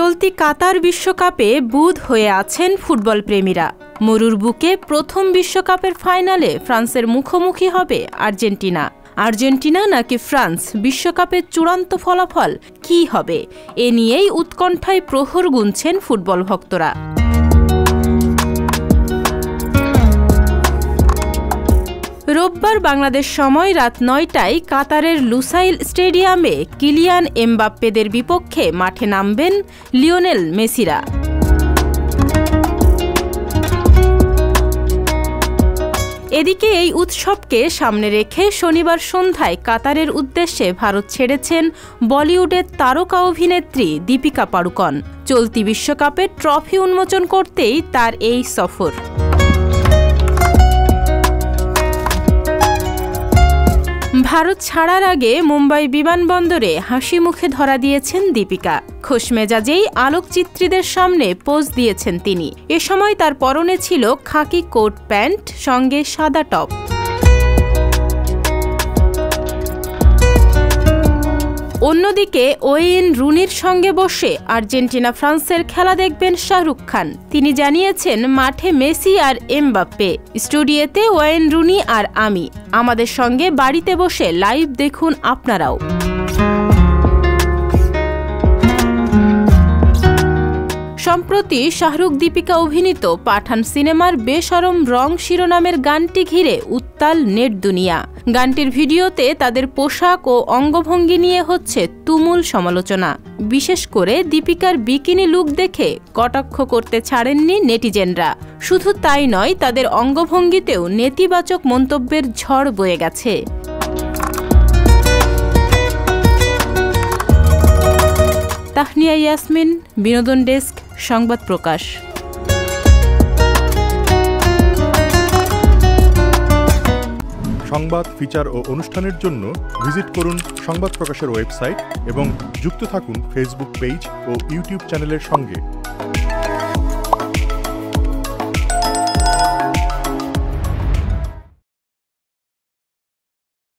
চলতি কাতার বিশ্বকাপে বুঁদ হয়ে আছেন ফুটবল প্রেমীরা। মরুর বুকে প্রথম বিশ্বকাপের ফাইনালে ফ্রান্সের মুখোমুখি হবে আর্জেন্টিনা। আর্জেন্টিনা নাকি ফ্রান্স, বিশ্বকাপের চূড়ান্ত ফলাফল কী হবে, এ নিয়েই উৎকণ্ঠায় প্রহর গুনছেন ফুটবল ভক্তরা। রোববার বাংলাদেশ সময় রাত ৯টায় কাতারের লুসাইল স্টেডিয়ামে কিলিয়ান এমবাপ্পেদের বিপক্ষে মাঠে নামবেন লিওনেল মেসিরা। এদিকে এই উৎসবকে সামনে রেখে শনিবার সন্ধ্যায় কাতারের উদ্দেশ্যে ভারত ছেড়েছেন বলিউডের তারকা অভিনেত্রী দীপিকা পাড়ুকন। চলতি বিশ্বকাপে ট্রফি উন্মোচন করতেই তার এই সফর। ভারত ছাড়ার আগে মুম্বাই বিমানবন্দরে হাসি মুখে ধরা দিয়েছেন দীপিকা। খোশমেজাজেই আলোকচিত্রীদের সামনে পোজ দিয়েছেন তিনি। এ সময় তার পরনে ছিল খাকি কোট প্যান্ট, সঙ্গে সাদা টপ। অন্যদিকে ওয়েইন রুনির সঙ্গে বসে আর্জেন্টিনা ফ্রান্সের খেলা দেখবেন শাহরুখ খান। তিনি জানিয়েছেন, মাঠে মেসি আর এমবাপ্পে, স্টুডিওতে ওয়েইন রুনি আর আমি। আমাদের সঙ্গে বাড়িতে বসে লাইভ দেখুন আপনারাও। সম্প্রতি শাহরুখ দীপিকা অভিনীত পাঠান সিনেমার বেশরম রং শিরোনামের গানটি ঘিরে উত্তাল নেট দুনিয়া। গানটির ভিডিওতে তাদের পোশাক ও অঙ্গভঙ্গি নিয়ে হচ্ছে তুমুল সমালোচনা। বিশেষ করে দীপিকার বিকিনি লুক দেখে কটাক্ষ করতে ছাড়েননি নেটিজেনরা। শুধু তাই নয়, তাদের অঙ্গভঙ্গিতেও নেতিবাচক মন্তব্যের ঝড় বয়ে গেছে। তাহনিয়া ইয়াসমিন, বিনোদন ডেস্ক, সংবাদ প্রকাশ। সংবাদ, ফিচার ও অনুষ্ঠানের জন্য ভিজিট করুন সংবাদ প্রকাশের ওয়েবসাইট এবং যুক্ত থাকুন ফেসবুক পেজ ও ইউটিউব চ্যানেলের সঙ্গে।